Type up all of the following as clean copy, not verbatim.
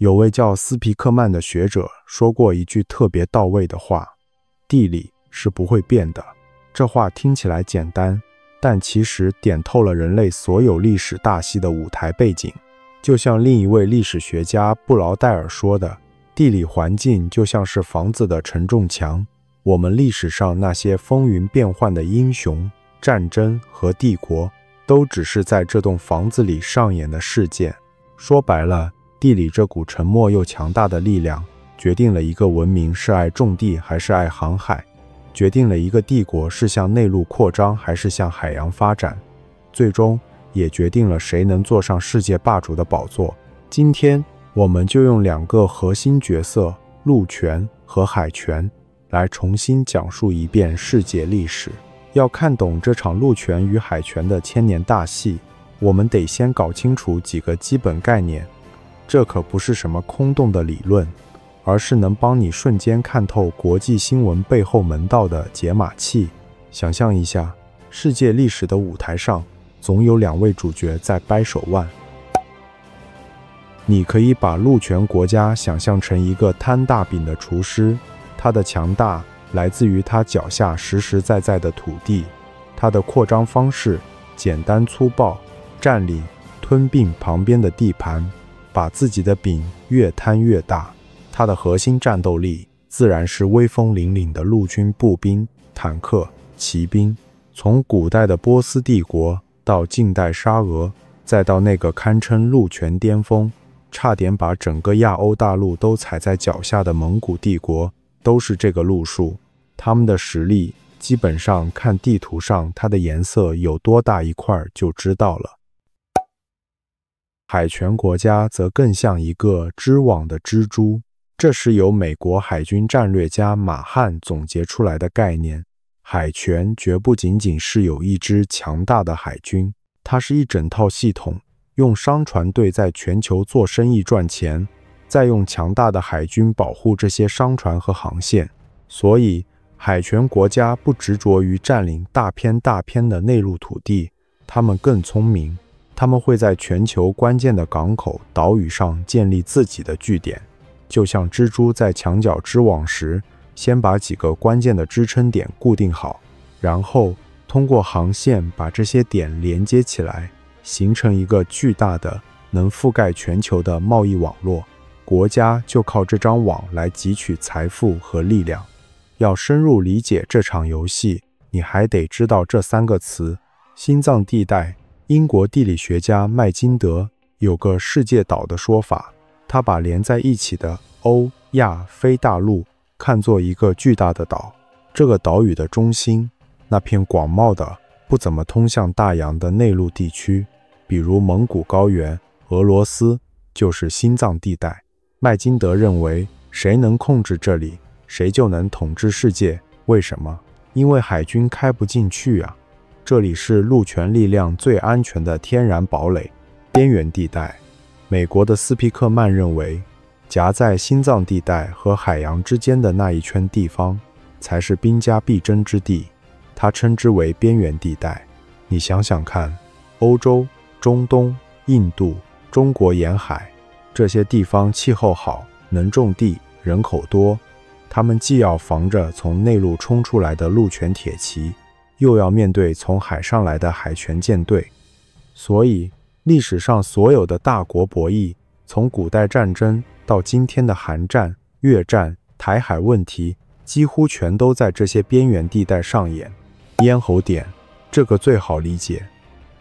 有位叫斯皮克曼的学者说过一句特别到位的话：地理是不会变的。这话听起来简单，但其实点透了人类所有历史大戏的舞台背景。就像另一位历史学家布劳代尔说的，地理环境就像是房子的承重墙，我们历史上那些风云变幻的英雄、战争和帝国，都只是在这栋房子里上演的事件。说白了，地理这股沉默又强大的力量，决定了一个文明是爱种地还是爱航海，决定了一个帝国是向内陆扩张还是向海洋发展，最终也决定了谁能坐上世界霸主的宝座。今天我们就用两个核心角色，陆权和海权，来重新讲述一遍世界历史。要看懂这场陆权与海权的千年大戏，我们得先搞清楚几个基本概念。这可不是什么空洞的理论，而是能帮你瞬间看透国际新闻背后门道的解码器。想象一下，世界历史的舞台上总有两位主角在掰手腕。你可以把陆权国家想象成一个摊大饼的厨师，他的强大来自于他脚下实实在在的土地，他的扩张方式简单粗暴，占领、吞并旁边的地盘，把自己的饼越摊越大。他的核心战斗力自然是威风凛凛的陆军步兵、坦克、骑兵。从古代的波斯帝国到近代沙俄，再到那个堪称陆权巅峰，差点把整个亚欧大陆都踩在脚下的蒙古帝国，都是这个路数。他们的实力基本上看地图上它的颜色有多大一块就知道了。海权国家则更像一个织网的蜘蛛，这是由美国海军战略家马汉总结出来的概念。海权绝不仅仅是有一支强大的海军，它是一整套系统，用商船队在全球做生意赚钱，再用强大的海军保护这些商船和航线。所以海权国家不执着于占领大片的内陆土地，他们更聪明，他们会在全球关键的港口、岛屿上建立自己的据点，就像蜘蛛在墙角织网时，先把几个关键的支撑点固定好，然后通过航线把这些点连接起来，形成一个巨大的能覆盖全球的贸易网络。国家就靠这张网来汲取财富和力量。要深入理解这场游戏，你还得知道这三个词：心脏地带。英国地理学家麦金德有个世界岛的说法，他把连在一起的欧亚非大陆看作一个巨大的岛，这个岛屿的中心，那片广袤的不怎么通向大洋的内陆地区，比如蒙古高原、俄罗斯，就是心脏地带。麦金德认为，谁能控制这里，谁就能统治世界。为什么？因为海军开不进去啊。这里是陆权力量最安全的天然堡垒。边缘地带，美国的斯皮克曼认为，夹在心脏地带和海洋之间的那一圈地方才是兵家必争之地，他称之为边缘地带。你想想看，欧洲、中东、印度、中国沿海，这些地方气候好，能种地，人口多，他们既要防着从内陆冲出来的陆权铁骑，又要面对从海上来的海权舰队。所以历史上所有的大国博弈，从古代战争到今天的韩战、越战、台海问题，几乎全都在这些边缘地带上演。咽喉点，这个最好理解。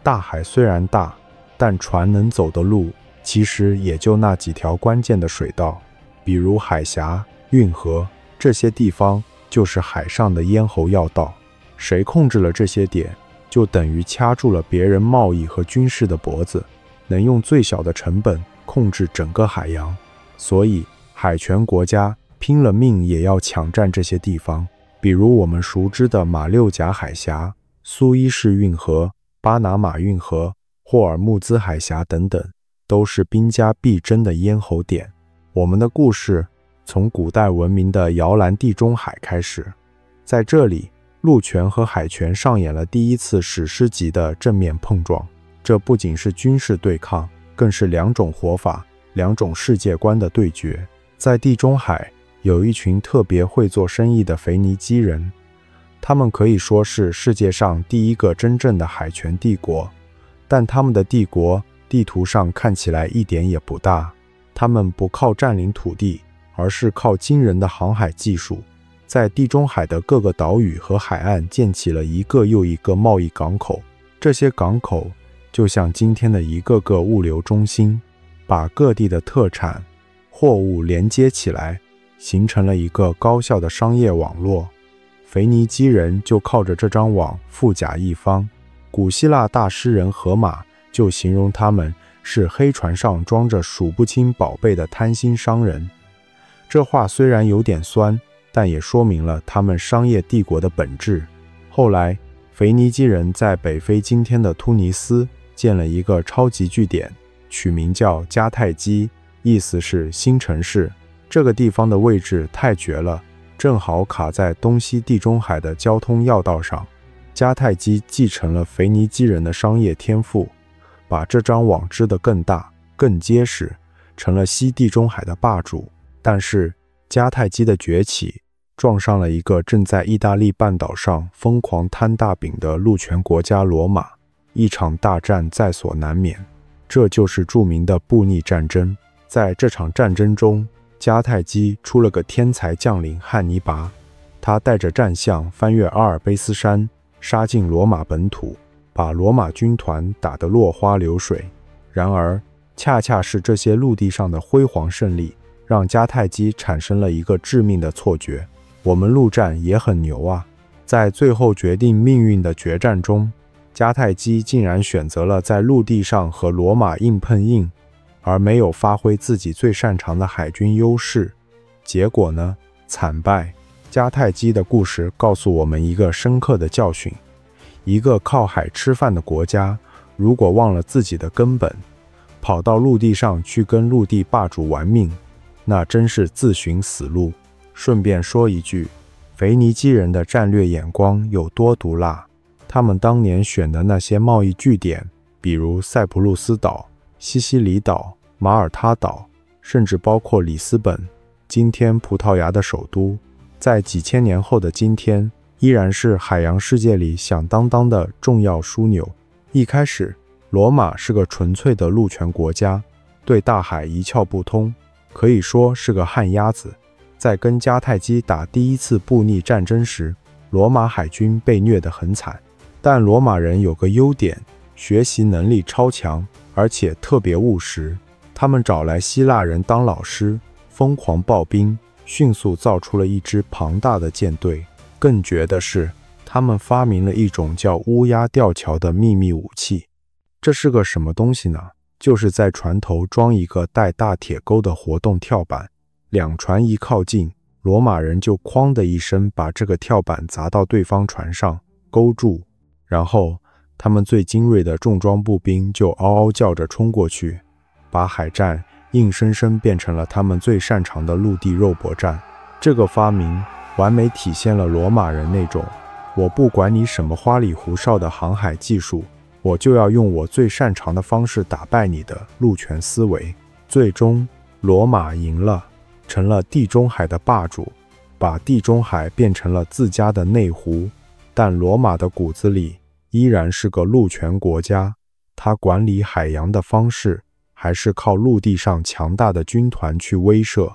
大海虽然大，但船能走的路其实也就那几条关键的水道，比如海峡、运河，这些地方就是海上的咽喉要道。谁控制了这些点，就等于掐住了别人贸易和军事的脖子，能用最小的成本控制整个海洋。所以海权国家拼了命也要抢占这些地方，比如我们熟知的马六甲海峡、苏伊士运河、巴拿马运河、霍尔木兹海峡等等，都是兵家必争的咽喉点。我们的故事从古代文明的摇篮地中海开始，在这里陆权和海权上演了第一次史诗级的正面碰撞。这不仅是军事对抗，更是两种活法，两种世界观的对决。在地中海，有一群特别会做生意的腓尼基人，他们可以说是世界上第一个真正的海权帝国，但他们的帝国地图上看起来一点也不大。他们不靠占领土地，而是靠惊人的航海技术，在地中海的各个岛屿和海岸建起了一个又一个贸易港口。这些港口就像今天的一个个物流中心，把各地的特产货物连接起来，形成了一个高效的商业网络。腓尼基人就靠着这张网富甲一方。古希腊大诗人荷马就形容他们是黑船上装着数不清宝贝的贪心商人。这话虽然有点酸，但也说明了他们商业帝国的本质。后来腓尼基人在北非今天的突尼斯建了一个超级据点，取名叫迦太基，意思是新城市。这个地方的位置太绝了，正好卡在东西地中海的交通要道上。迦太基继承了腓尼基人的商业天赋，把这张网织得更大更结实，成了西地中海的霸主。但是迦太基的崛起撞上了一个正在意大利半岛上疯狂摊大饼的陆权国家罗马，一场大战在所难免。这就是著名的布匿战争。在这场战争中，迦太基出了个天才将领汉尼拔，他带着战象翻越阿尔卑斯山，杀进罗马本土，把罗马军团打得落花流水。然而恰恰是这些陆地上的辉煌胜利，让迦太基产生了一个致命的错觉：我们陆战也很牛啊。在最后决定命运的决战中，迦太基竟然选择了在陆地上和罗马硬碰硬，而没有发挥自己最擅长的海军优势。结果呢？惨败。迦太基的故事告诉我们一个深刻的教训：一个靠海吃饭的国家，如果忘了自己的根本，跑到陆地上去跟陆地霸主玩命，那真是自寻死路。顺便说一句，腓尼基人的战略眼光有多毒辣。他们当年选的那些贸易据点，比如塞浦路斯岛、西西里岛、马耳他岛，甚至包括里斯本，今天葡萄牙的首都，在几千年后的今天，依然是海洋世界里响当当的重要枢纽。一开始，罗马是个纯粹的陆权国家，对大海一窍不通，可以说是个旱鸭子。在跟迦太基打第一次布匿战争时，罗马海军被虐得很惨。但罗马人有个优点，学习能力超强，而且特别务实。他们找来希腊人当老师，疯狂爆兵，迅速造出了一支庞大的舰队。更绝的是，他们发明了一种叫乌鸦吊桥的秘密武器。这是个什么东西呢？就是在船头装一个带大铁钩的活动跳板，两船一靠近，罗马人就哐的一声把这个跳板砸到对方船上，勾住。然后他们最精锐的重装步兵就嗷嗷叫着冲过去，把海战硬生生变成了他们最擅长的陆地肉搏战。这个发明完美体现了罗马人那种我不管你什么花里胡哨的航海技术，我就要用我最擅长的方式打败你的陆权思维。最终罗马赢了，成了地中海的霸主，把地中海变成了自家的内湖。但罗马的骨子里依然是个陆权国家，它管理海洋的方式还是靠陆地上强大的军团去威慑。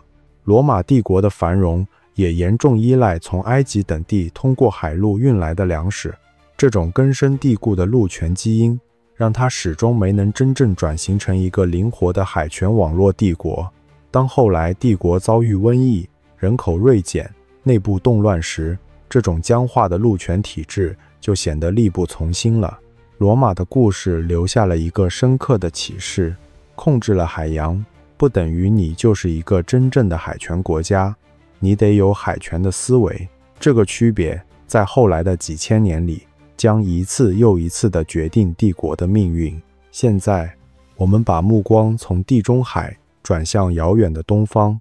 罗马帝国的繁荣也严重依赖从埃及等地通过海路运来的粮食。这种根深蒂固的陆权基因，让它始终没能真正转型成一个灵活的海权网络帝国。当后来帝国遭遇瘟疫、人口锐减、内部动乱时，这种僵化的陆权体制就显得力不从心了。罗马的故事留下了一个深刻的启示：控制了海洋，不等于你就是一个真正的海权国家，你得有海权的思维。这个区别在后来的几千年里，将一次又一次地决定帝国的命运。现在，我们把目光从地中海转向遥远的东方，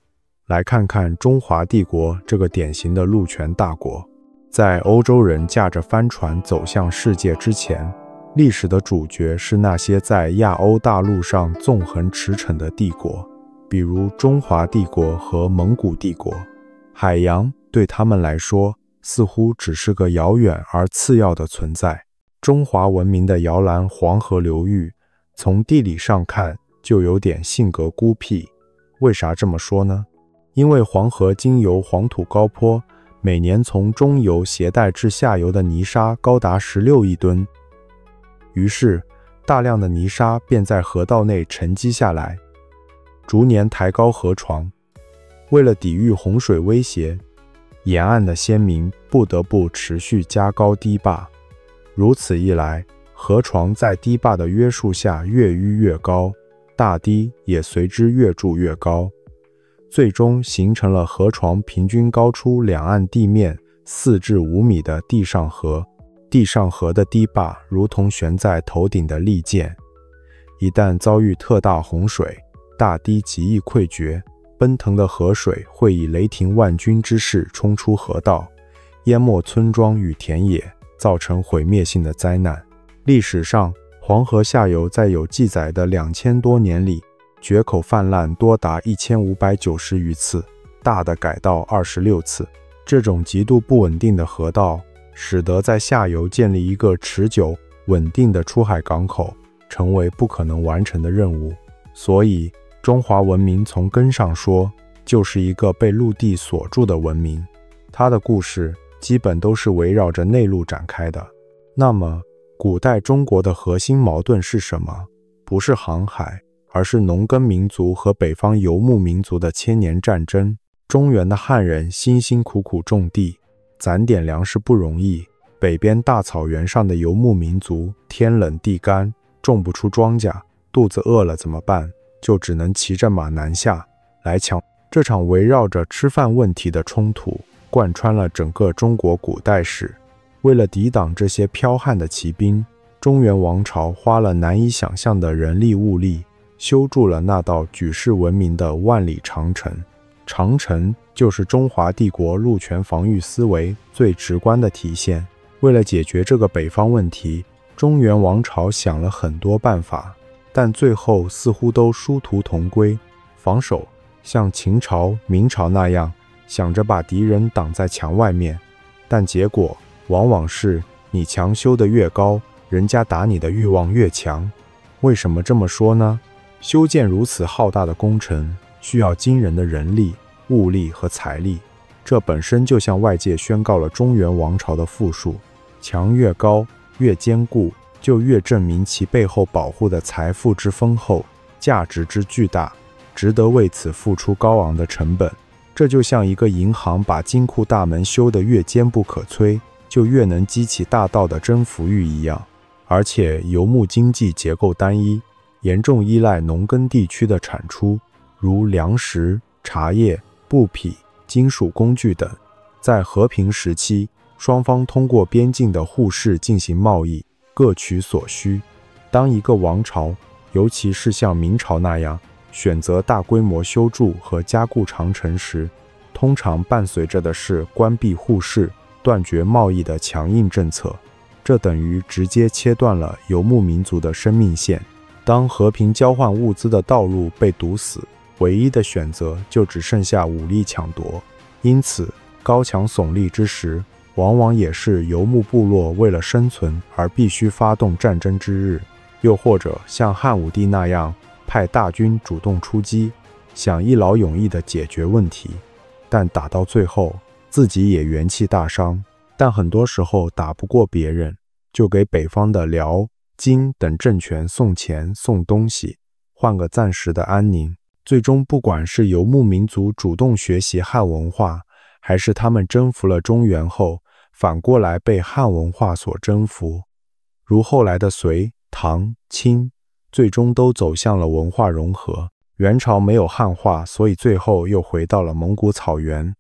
来看看中华帝国这个典型的陆权大国。在欧洲人驾着帆船走向世界之前，历史的主角是那些在亚欧大陆上纵横驰骋的帝国。比如中华帝国和蒙古帝国。海洋对他们来说似乎只是个遥远而次要的存在。中华文明的摇篮黄河流域，从地理上看就有点性格孤僻。为啥这么说呢？因为黄河经由黄土高坡，每年从中游携带至下游的泥沙高达16亿吨，于是大量的泥沙便在河道内沉积下来，逐年抬高河床。为了抵御洪水威胁，沿岸的先民不得不持续加高堤坝。如此一来，河床在堤坝的约束下越淤越高，大堤也随之越筑越高，最终形成了河床平均高出两岸地面4至5米的地上河。地上河的堤坝如同悬在头顶的利剑，一旦遭遇特大洪水，大堤极易溃决，奔腾的河水会以雷霆万钧之势冲出河道，淹没村庄与田野，造成毁灭性的灾难。历史上，黄河下游在有记载的2000多年里，决口泛滥多达1590余次，大的改道26次。这种极度不稳定的河道，使得在下游建立一个持久稳定的出海港口，成为不可能完成的任务。所以，中华文明从根上说，就是一个被陆地锁住的文明。它的故事基本都是围绕着内陆展开的。那么，古代中国的核心矛盾是什么？不是航海，而是农耕民族和北方游牧民族的千年战争。中原的汉人辛辛苦苦种地，攒点粮食不容易，北边大草原上的游牧民族天冷地干，种不出庄稼，肚子饿了怎么办？就只能骑着马南下来抢。这场围绕着吃饭问题的冲突贯穿了整个中国古代史。为了抵挡这些剽悍的骑兵，中原王朝花了难以想象的人力物力，修筑了那道举世闻名的万里长城。长城就是中华帝国陆权防御思维最直观的体现。为了解决这个北方问题，中原王朝想了很多办法，但最后似乎都殊途同归。防守像秦朝、明朝那样，想着把敌人挡在墙外面，但结果往往是你墙修得越高，人家打你的欲望越强。为什么这么说呢？修建如此浩大的工程，需要惊人的人力、物力和财力，这本身就向外界宣告了中原王朝的富庶。墙越高，越坚固，就越证明其背后保护的财富之丰厚，价值之巨大，值得为此付出高昂的成本。这就像一个银行把金库大门修得越坚不可摧，就越能激起大盗的征服欲一样。而且游牧经济结构单一，严重依赖农耕地区的产出，如粮食、茶叶、布匹、金属工具等。在和平时期，双方通过边境的互市进行贸易，各取所需。当一个王朝，尤其是像明朝那样选择大规模修筑和加固长城时，通常伴随着的是关闭互市、断绝贸易的强硬政策。这等于直接切断了游牧民族的生命线。当和平交换物资的道路被堵死，唯一的选择就只剩下武力抢夺。因此，高墙耸立之时，往往也是游牧部落为了生存而必须发动战争之日。又或者像汉武帝那样派大军主动出击，想一劳永逸地解决问题，但打到最后自己也元气大伤。但很多时候打不过别人，就给北方的辽、金等政权送钱送东西，换个暂时的安宁。最终不管是游牧民族主动学习汉文化，还是他们征服了中原后反过来被汉文化所征服，如后来的隋、唐、清，最终都走向了文化融合。元朝没有汉化，所以最后又回到了蒙古草原。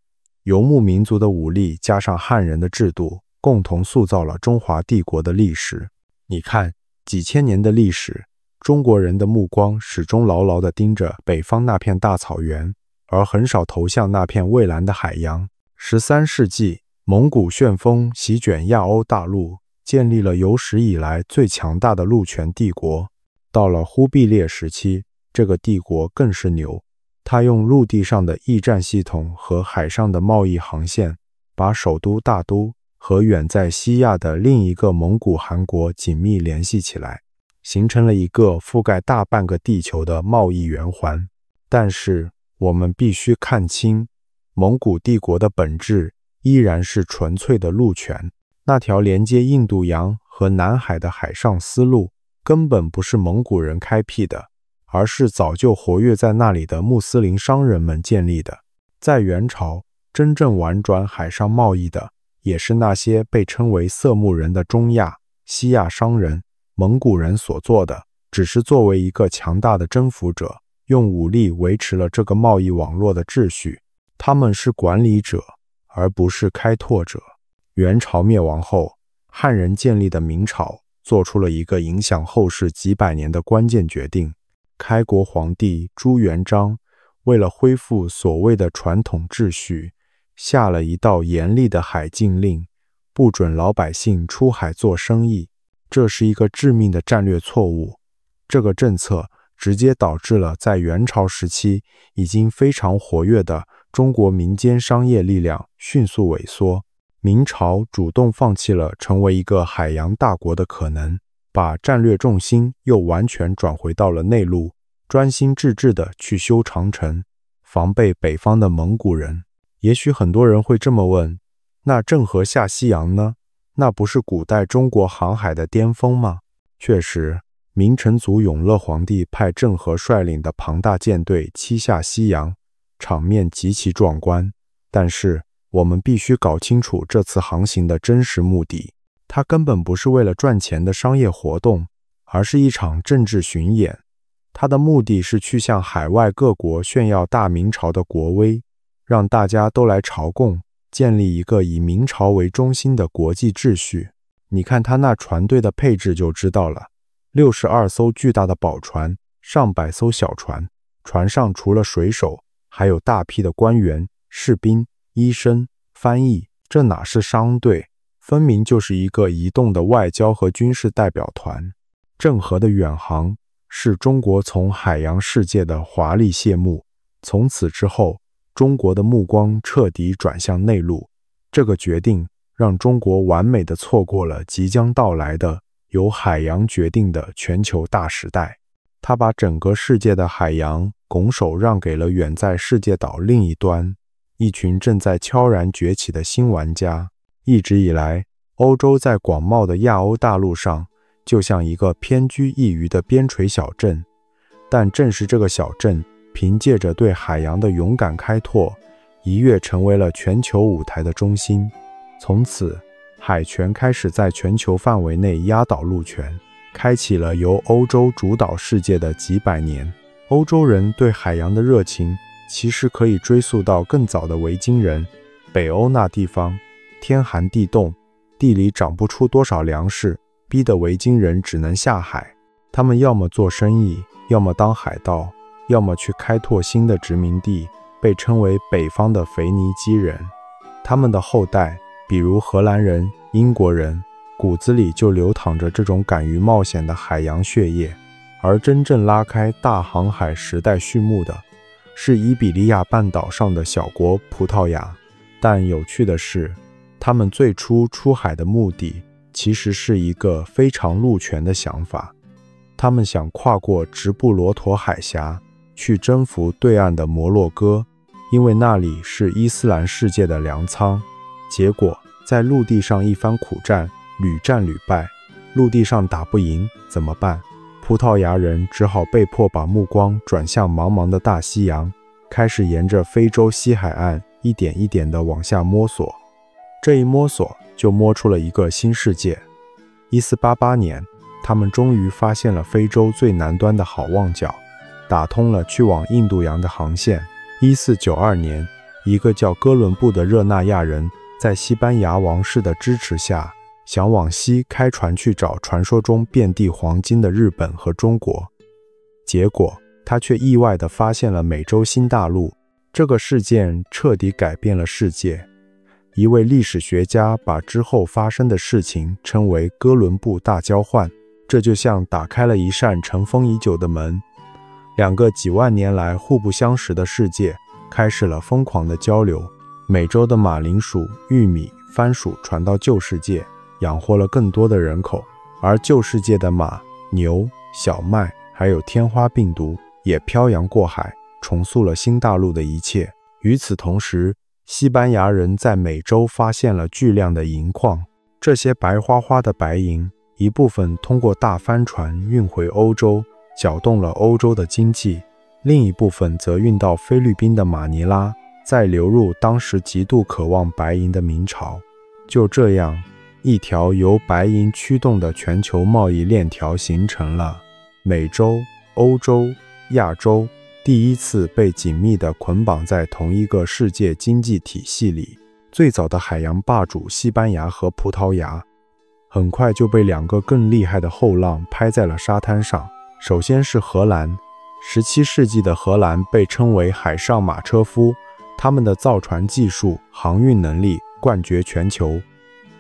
游牧民族的武力加上汉人的制度，共同塑造了中华帝国的历史。你看，几千年的历史，中国人的目光始终牢牢地盯着北方那片大草原，而很少投向那片蔚蓝的海洋。13世纪，蒙古旋风席卷亚欧大陆，建立了有史以来最强大的陆权帝国。到了忽必烈时期，这个帝国更是牛，他用陆地上的驿站系统和海上的贸易航线，把首都大都和远在西亚的另一个蒙古汗国紧密联系起来，形成了一个覆盖大半个地球的贸易圆环。但是我们必须看清，蒙古帝国的本质依然是纯粹的陆权。那条连接印度洋和南海的海上丝路根本不是蒙古人开辟的，而是早就活跃在那里的穆斯林商人们建立的。在元朝，真正玩转海上贸易的也是那些被称为色目人的中亚、西亚商人，蒙古人所做的只是作为一个强大的征服者，用武力维持了这个贸易网络的秩序。他们是管理者，而不是开拓者。元朝灭亡后，汉人建立的明朝做出了一个影响后世几百年的关键决定。开国皇帝朱元璋为了恢复所谓的传统秩序，下了一道严厉的海禁令，不准老百姓出海做生意。这是一个致命的战略错误。这个政策直接导致了在元朝时期已经非常活跃的中国民间商业力量迅速萎缩。明朝主动放弃了成为一个海洋大国的可能，把战略重心又完全转回到了内陆，专心致志地去修长城，防备北方的蒙古人。也许很多人会这么问，那郑和下西洋呢？那不是古代中国航海的巅峰吗？确实，明成祖永乐皇帝派郑和率领的庞大舰队七下西洋，场面极其壮观。但是我们必须搞清楚这次航行的真实目的，它根本不是为了赚钱的商业活动，而是一场政治巡演。它的目的是去向海外各国炫耀大明朝的国威，让大家都来朝贡，建立一个以明朝为中心的国际秩序。你看他那船队的配置就知道了，62艘巨大的宝船，上百艘小船，船上除了水手，还有大批的官员、士兵、医生、翻译，这哪是商队，分明就是一个移动的外交和军事代表团。郑和的远航是中国从海洋世界的华丽谢幕，从此之后，中国的目光彻底转向内陆。这个决定让中国完美地错过了即将到来的由海洋决定的全球大时代。他把整个世界的海洋拱手让给了远在世界岛另一端，一群正在悄然崛起的新玩家。一直以来，欧洲在广袤的亚欧大陆上就像一个偏居一隅的边陲小镇，但正是这个小镇凭借着对海洋的勇敢开拓，一跃成为了全球舞台的中心。从此，海权开始在全球范围内压倒陆权，开启了由欧洲主导世界的几百年。欧洲人对海洋的热情其实可以追溯到更早的维京人。北欧那地方天寒地冻，地里长不出多少粮食，逼得维京人只能下海。他们要么做生意，要么当海盗，要么去开拓新的殖民地，被称为北方的腓尼基人。他们的后代，比如荷兰人、英国人，骨子里就流淌着这种敢于冒险的海洋血液。而真正拉开大航海时代序幕的，是伊比利亚半岛上的小国葡萄牙。但有趣的是，他们最初出海的目的其实是一个非常陆权的想法。他们想跨过直布罗陀海峡，去征服对岸的摩洛哥，因为那里是伊斯兰世界的粮仓。结果在陆地上一番苦战，屡战屡败，陆地上打不赢怎么办？葡萄牙人只好被迫把目光转向茫茫的大西洋，开始沿着非洲西海岸一点一点地往下摸索。这一摸索就摸出了一个新世界。1488年，他们终于发现了非洲最南端的好望角，打通了去往印度洋的航线。1492年，一个叫哥伦布的热那亚人在西班牙王室的支持下，想往西开船去找传说中遍地黄金的日本和中国。结果他却意外地发现了美洲新大陆。这个事件彻底改变了世界。一位历史学家把之后发生的事情称为哥伦布大交换，这就像打开了一扇尘封已久的门。两个几万年来互不相识的世界开始了疯狂的交流。美洲的马铃薯、玉米、番薯传到旧世界，养活了更多的人口，而旧世界的马、牛、小麦还有天花病毒也漂洋过海，重塑了新大陆的一切。与此同时，西班牙人在美洲发现了巨量的银矿，这些白花花的白银，一部分通过大帆船运回欧洲，搅动了欧洲的经济，另一部分则运到菲律宾的马尼拉，再流入当时极度渴望白银的明朝。就这样，一条由白银驱动的全球贸易链条形成了。美洲、欧洲、亚洲第一次被紧密地捆绑在同一个世界经济体系里。最早的海洋霸主西班牙和葡萄牙，很快就被两个更厉害的后浪拍在了沙滩上。首先是荷兰，17世纪的荷兰被称为海上马车夫，他们的造船技术、航运能力冠绝全球。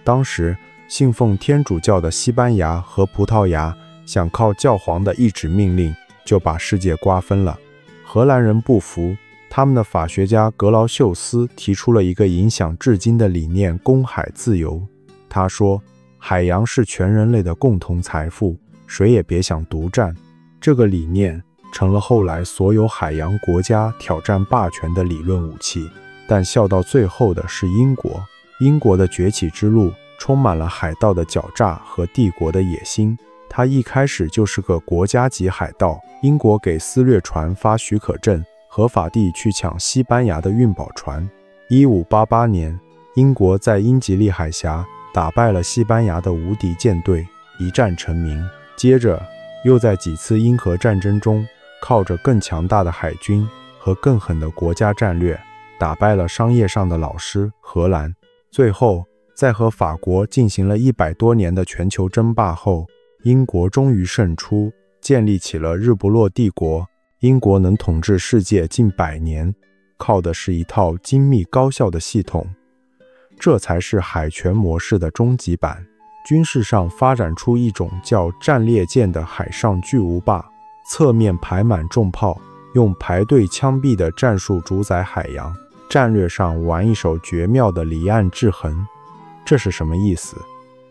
当时信奉天主教的西班牙和葡萄牙想靠教皇的一纸命令就把世界瓜分了。荷兰人不服，他们的法学家格劳秀斯提出了一个影响至今的理念——公海自由。他说，海洋是全人类的共同财富，谁也别想独占。这个理念成了后来所有海洋国家挑战霸权的理论武器。但笑到最后的是英国，英国的崛起之路充满了海盗的狡诈和帝国的野心。它一开始就是个国家级海盗，英国给私掠船发许可证，合法地去抢西班牙的运宝船。1588年，英国在英吉利海峡打败了西班牙的无敌舰队，一战成名。接着又在几次英荷战争中，靠着更强大的海军和更狠的国家战略，打败了商业上的老师荷兰。最后在和法国进行了100多年的全球争霸后，英国终于胜出，建立起了日不落帝国。英国能统治世界近100年，靠的是一套精密高效的系统，这才是海权模式的终极版。军事上发展出一种叫战列舰的海上巨无霸，侧面排满重炮，用排队枪毙的战术主宰海洋。战略上玩一手绝妙的离岸制衡。这是什么意思？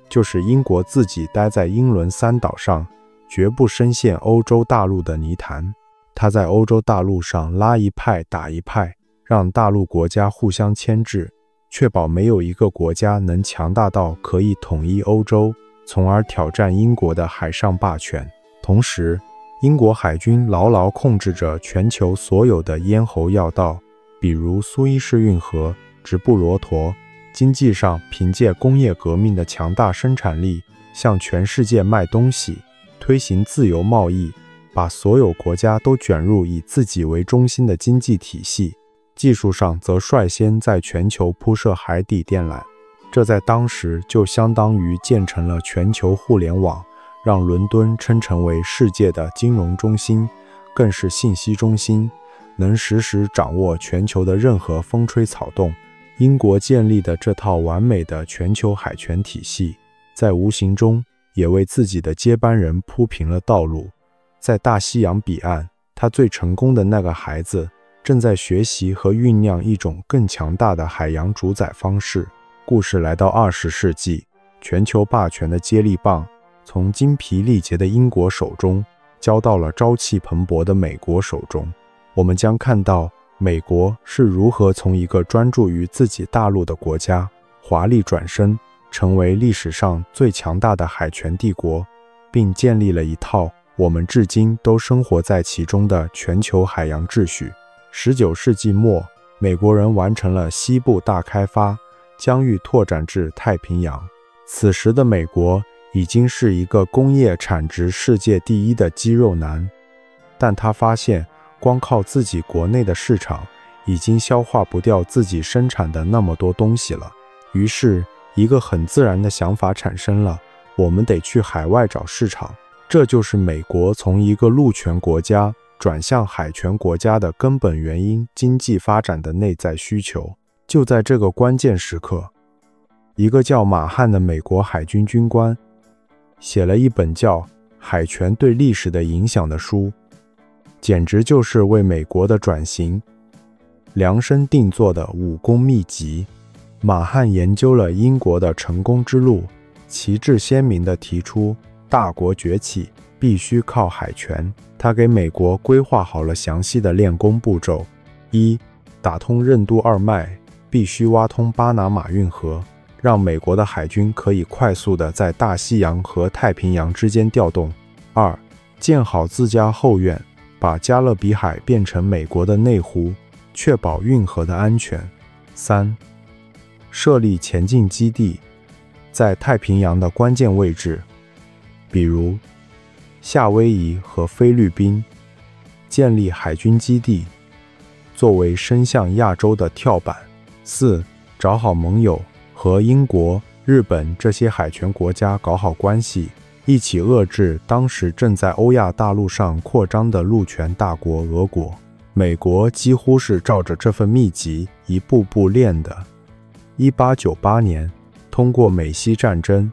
就是英国自己待在英伦三岛上，绝不深陷欧洲大陆的泥潭。他在欧洲大陆上拉一派打一派，让大陆国家互相牵制，确保没有一个国家能强大到可以统一欧洲，从而挑战英国的海上霸权。同时，英国海军牢牢控制着全球所有的咽喉要道，比如苏伊士运河、直布罗陀。经济上凭借工业革命的强大生产力，向全世界卖东西，推行自由贸易，把所有国家都卷入以自己为中心的经济体系。技术上则率先在全球铺设海底电缆，这在当时就相当于建成了全球互联网，让伦敦称成为世界的金融中心，更是信息中心，能实时掌握全球的任何风吹草动。英国建立的这套完美的全球海权体系，在无形中也为自己的接班人铺平了道路。在大西洋彼岸，他最成功的那个孩子正在学习和酝酿一种更强大的海洋主宰方式。故事来到20世纪，全球霸权的接力棒从精疲力竭的英国手中交到了朝气蓬勃的美国手中。我们将看到美国是如何从一个专注于自己大陆的国家华丽转身，成为历史上最强大的海权帝国，并建立了一套我们至今都生活在其中的全球海洋秩序。19世纪末，美国人完成了西部大开发，疆域拓展至太平洋。此时的美国已经是一个工业产值世界第一的肌肉男，但他发现光靠自己国内的市场已经消化不掉自己生产的那么多东西了。于是一个很自然的想法产生了，我们得去海外找市场。这就是美国从一个陆权国家转向海权国家的根本原因，经济发展的内在需求。就在这个关键时刻，一个叫马汉的美国海军军官写了一本叫《海权对历史的影响》的书。简直就是为美国的转型量身定做的武功秘籍。马汉研究了英国的成功之路，旗帜鲜明地提出大国崛起必须靠海权。他给美国规划好了详细的练功步骤：一、打通任督二脉，必须挖通巴拿马运河，让美国的海军可以快速地在大西洋和太平洋之间调动；二、建好自家后院，把加勒比海变成美国的内湖，确保运河的安全；三、设立前进基地，在太平洋的关键位置，比如夏威夷和菲律宾，建立海军基地，作为伸向亚洲的跳板。四、找好盟友，和英国、日本这些海权国家搞好关系，一起遏制当时正在欧亚大陆上扩张的陆权大国俄国。美国几乎是照着这份秘籍一步步练的。1898年，通过美西战争，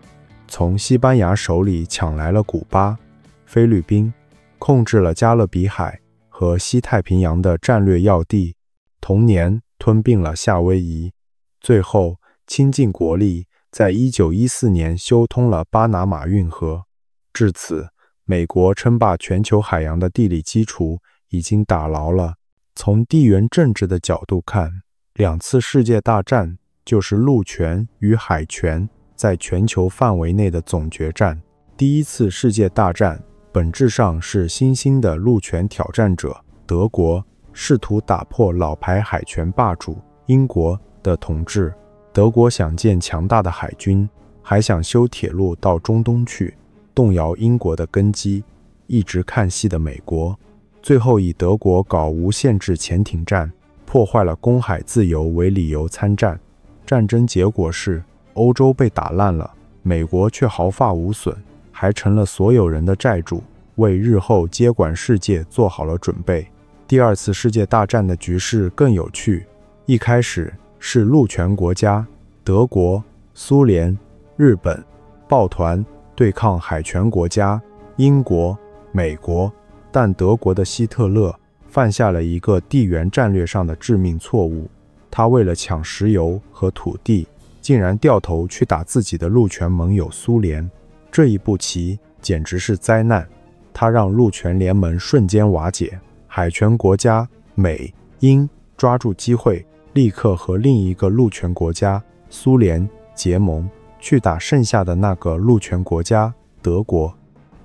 从西班牙手里抢来了古巴、菲律宾，控制了加勒比海和西太平洋的战略要地，同年吞并了夏威夷，最后倾尽国力，在1914年修通了巴拿马运河。至此，美国称霸全球海洋的地理基础已经打牢了。从地缘政治的角度看，两次世界大战就是陆权与海权在全球范围内的总决战。第一次世界大战本质上是新兴的陆权挑战者德国试图打破老牌海权霸主英国的统治。德国想建强大的海军，还想修铁路到中东去，动摇英国的根基。一直看戏的美国，最后以德国搞无限制潜艇战，破坏了公海自由为理由参战。战争结果是欧洲被打烂了，美国却毫发无损，还成了所有人的债主，为日后接管世界做好了准备。第二次世界大战的局势更有趣，一开始是陆权国家德国、苏联、日本抱团对抗海权国家英国、美国，但德国的希特勒犯下了一个地缘战略上的致命错误，他为了抢石油和土地，竟然掉头去打自己的陆权盟友苏联。这一步棋简直是灾难，他让陆权联盟瞬间瓦解，海权国家美、英抓住机会，立刻和另一个陆权国家苏联结盟，去打剩下的那个陆权国家德国。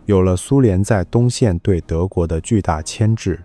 有了苏联在东线对德国的巨大牵制，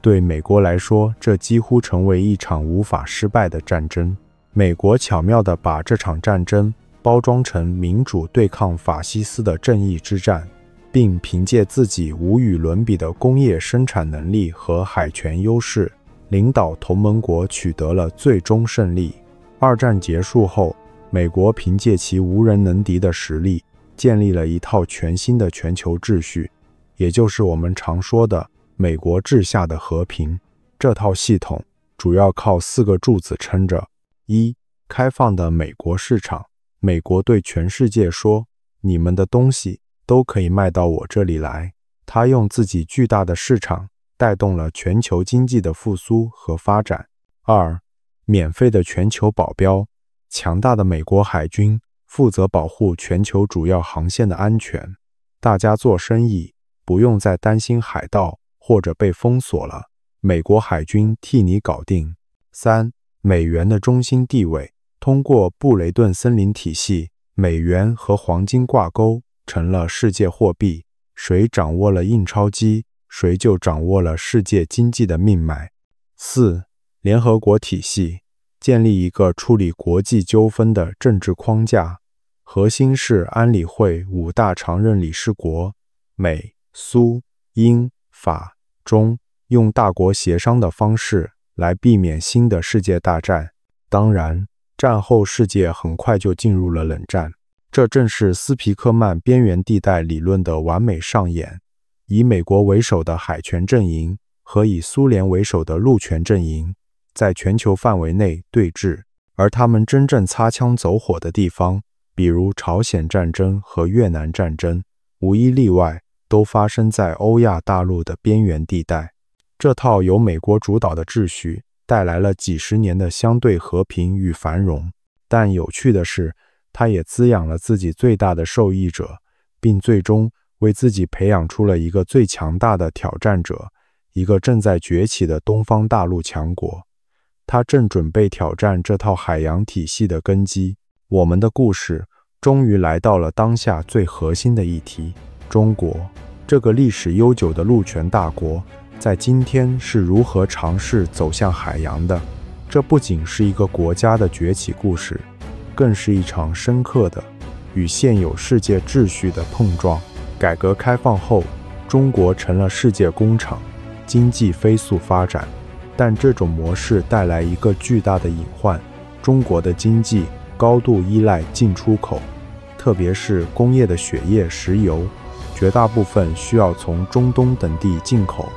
对美国来说，这几乎成为一场无法失败的战争。美国巧妙地把这场战争包装成民主对抗法西斯的正义之战，并凭借自己无与伦比的工业生产能力和海权优势，领导同盟国取得了最终胜利。二战结束后，美国凭借其无人能敌的实力，建立了一套全新的全球秩序，也就是我们常说的美国治下的和平。这套系统主要靠4个柱子撑着：一、开放的美国市场，美国对全世界说，你们的东西都可以卖到我这里来。它用自己巨大的市场带动了全球经济的复苏和发展。二、免费的全球保镖，强大的美国海军负责保护全球主要航线的安全，大家做生意不用再担心海盗或者被封锁了，美国海军替你搞定。三、美元的中心地位，通过布雷顿森林体系，美元和黄金挂钩，成了世界货币，谁掌握了印钞机，谁就掌握了世界经济的命脉。四、联合国体系，建立一个处理国际纠纷的政治框架，核心是安理会5大常任理事国美、苏、英、法、中，用大国协商的方式来避免新的世界大战。当然，战后世界很快就进入了冷战，这正是斯皮克曼边缘地带理论的完美上演。以美国为首的海权阵营和以苏联为首的陆权阵营在全球范围内对峙，而他们真正擦枪走火的地方，比如朝鲜战争和越南战争，无一例外都发生在欧亚大陆的边缘地带。这套由美国主导的秩序带来了几十年的相对和平与繁荣，但有趣的是，它也滋养了自己最大的受益者，并最终为自己培养出了一个最强大的挑战者，一个正在崛起的东方大陆强国。它正准备挑战这套海洋体系的根基。我们的故事终于来到了当下最核心的议题：中国这个历史悠久的陆权大国，在今天是如何尝试走向海洋的？这不仅是一个国家的崛起故事，更是一场深刻的与现有世界秩序的碰撞。改革开放后，中国成了世界工厂，经济飞速发展，但这种模式带来一个巨大的隐患：中国的经济高度依赖进出口，特别是工业的血液石油，绝大部分需要从中东等地进口。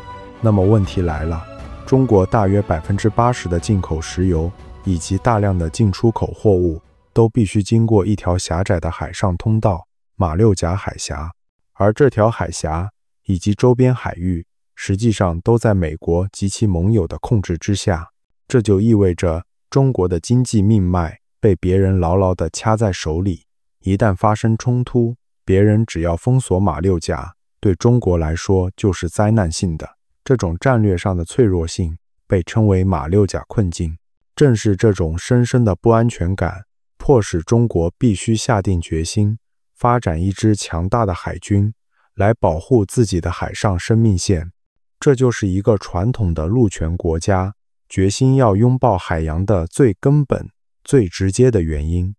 那么问题来了，中国大约 80% 的进口石油以及大量的进出口货物都必须经过一条狭窄的海上通道——马六甲海峡，而这条海峡以及周边海域实际上都在美国及其盟友的控制之下。这就意味着中国的经济命脉被别人牢牢地掐在手里，一旦发生冲突，别人只要封锁马六甲，对中国来说就是灾难性的。这种战略上的脆弱性被称为马六甲困境。正是这种深深的不安全感，迫使中国必须下定决心发展一支强大的海军，来保护自己的海上生命线。这就是一个传统的陆权国家决心要拥抱海洋的最根本、最直接的原因。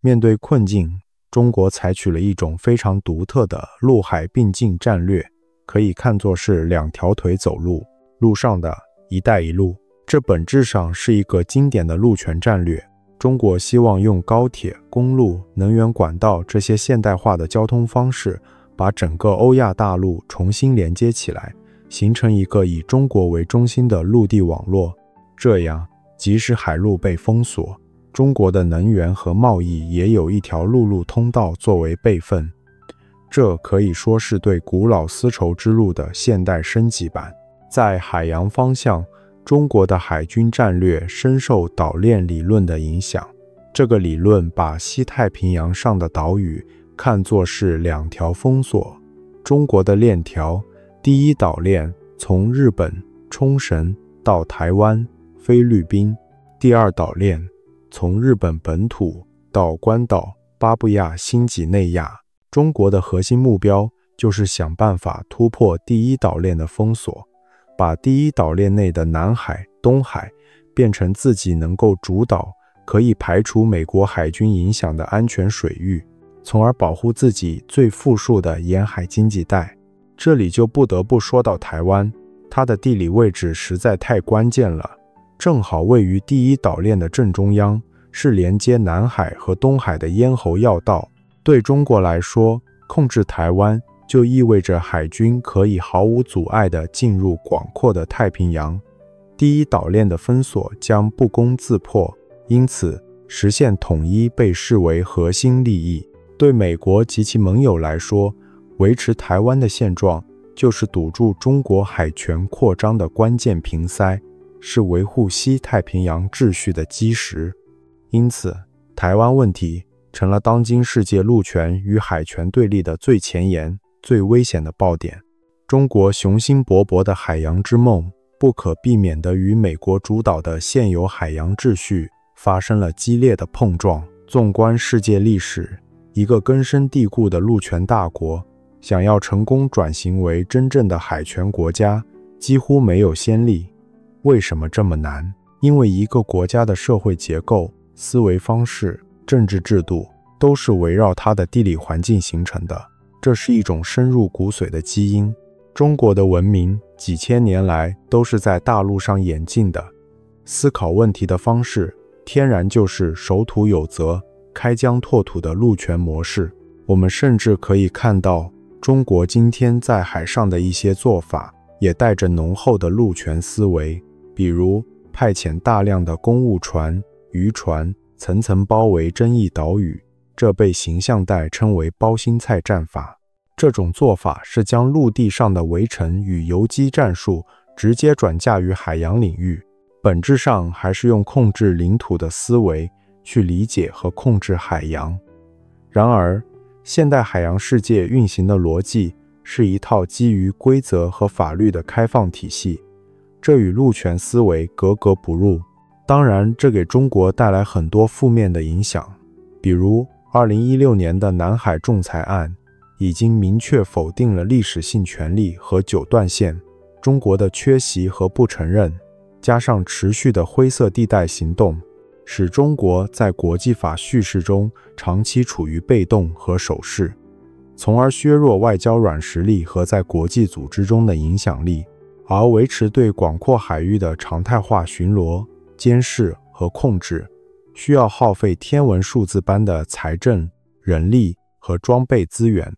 面对困境，中国采取了一种非常独特的陆海并进战略，可以看作是两条腿走路。路上的一带一路，这本质上是一个经典的陆权战略。中国希望用高铁、公路、能源管道这些现代化的交通方式，把整个欧亚大陆重新连接起来，形成一个以中国为中心的陆地网络。这样，即使海路被封锁，中国的能源和贸易也有一条陆路通道作为备份。这可以说是对古老丝绸之路的现代升级版。在海洋方向，中国的海军战略深受岛链理论的影响。这个理论把西太平洋上的岛屿看作是两条封锁。中国的链条，第一岛链从日本、冲绳到台湾、菲律宾；第二岛链从日本本土到关岛、巴布亚新几内亚。中国的核心目标就是想办法突破第一岛链的封锁，把第一岛链内的南海、东海变成自己能够主导、可以排除美国海军影响的安全水域，从而保护自己最富庶的沿海经济带。这里就不得不说到台湾，它的地理位置实在太关键了，正好位于第一岛链的正中央，是连接南海和东海的咽喉要道。对中国来说，控制台湾就意味着海军可以毫无阻碍地进入广阔的太平洋，第一岛链的封锁将不攻自破，因此实现统一被视为核心利益。对美国及其盟友来说，维持台湾的现状就是堵住中国海权扩张的关键瓶塞，是维护西太平洋秩序的基石。因此，台湾问题成了当今世界陆权与海权对立的最前沿、最危险的爆点。中国雄心勃勃的海洋之梦，不可避免地与美国主导的现有海洋秩序发生了激烈的碰撞。纵观世界历史，一个根深蒂固的陆权大国，想要成功转型为真正的海权国家，几乎没有先例。为什么这么难？因为一个国家的社会结构、思维方式、政治制度都是围绕它的地理环境形成的，这是一种深入骨髓的基因。中国的文明几千年来都是在大陆上演进的，思考问题的方式天然就是守土有责、开疆拓土的陆权模式。我们甚至可以看到，中国今天在海上的一些做法也带着浓厚的陆权思维，比如派遣大量的公务船、渔船层层包围争议岛屿，这被形象代称为包心菜战法。这种做法是将陆地上的围城与游击战术直接转嫁于海洋领域，本质上还是用控制领土的思维去理解和控制海洋。然而，现代海洋世界运行的逻辑是一套基于规则和法律的开放体系，这与陆权思维格格不入。当然，这给中国带来很多负面的影响，比如2016年的南海仲裁案已经明确否定了历史性权利和九段线，中国的缺席和不承认，加上持续的灰色地带行动，使中国在国际法叙事中长期处于被动和守势，从而削弱外交软实力和在国际组织中的影响力，而维持对广阔海域的常态化巡逻、监视和控制，需要耗费天文数字般的财政、人力和装备资源。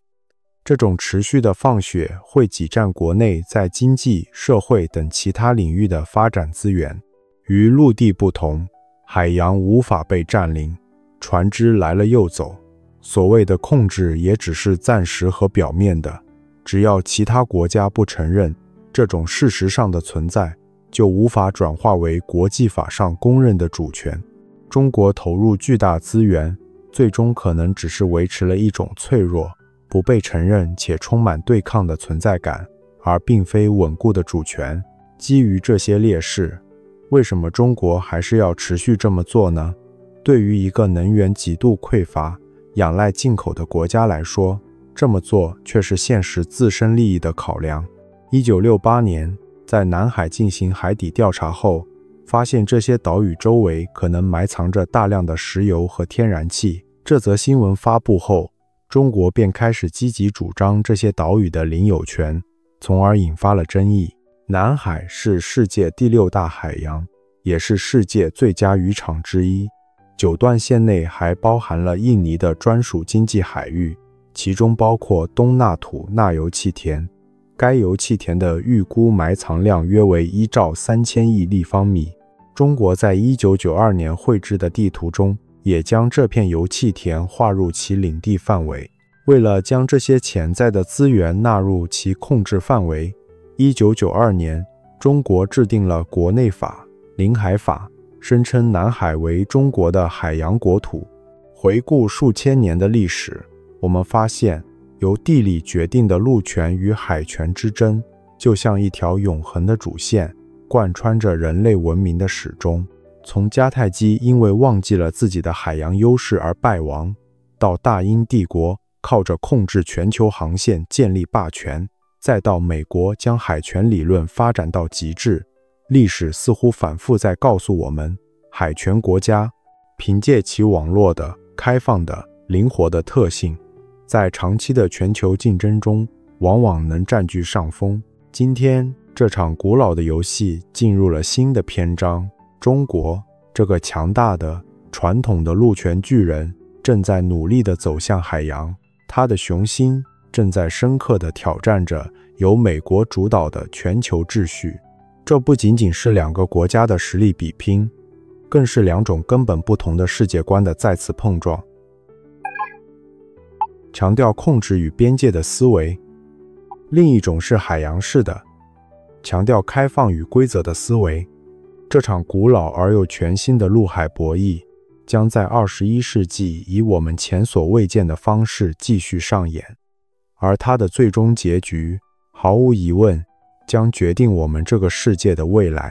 这种持续的放血会挤占国内在经济、社会等其他领域的发展资源。与陆地不同，海洋无法被占领，船只来了又走，所谓的控制也只是暂时和表面的，只要其他国家不承认这种事实上的存在，就无法转化为国际法上公认的主权。中国投入巨大资源，最终可能只是维持了一种脆弱、不被承认且充满对抗的存在感，而并非稳固的主权。基于这些劣势，为什么中国还是要持续这么做呢？对于一个能源极度匮乏、仰赖进口的国家来说，这么做却是现实自身利益的考量。1968年，在南海进行海底调查后，发现这些岛屿周围可能埋藏着大量的石油和天然气。这则新闻发布后，中国便开始积极主张这些岛屿的领有权，从而引发了争议。南海是世界第6大海洋，也是世界最佳渔场之一。九段线内还包含了印尼的专属经济海域，其中包括东纳土纳油气田。该油气田的预估埋藏量约为1兆3000亿立方米。中国在1992年绘制的地图中，也将这片油气田划入其领地范围。为了将这些潜在的资源纳入其控制范围，1992年，中国制定了国内法、领海法，声称南海为中国的海洋国土。回顾数千年的历史，我们发现，由地理决定的陆权与海权之争，就像一条永恒的主线，贯穿着人类文明的始终。从迦太基因为忘记了自己的海洋优势而败亡，到大英帝国靠着控制全球航线建立霸权，再到美国将海权理论发展到极致，历史似乎反复在告诉我们，海权国家凭借其网络的、开放的、灵活的特性，在长期的全球竞争中往往能占据上风。今天，这场古老的游戏进入了新的篇章。中国这个强大的、传统的陆权巨人正在努力地走向海洋，他的雄心正在深刻地挑战着由美国主导的全球秩序。这不仅仅是两个国家的实力比拼，更是两种根本不同的世界观的再次碰撞。强调控制与边界的思维，另一种是海洋式的，强调开放与规则的思维。这场古老而又全新的陆海博弈，将在21世纪以我们前所未见的方式继续上演，而它的最终结局，毫无疑问，将决定我们这个世界的未来。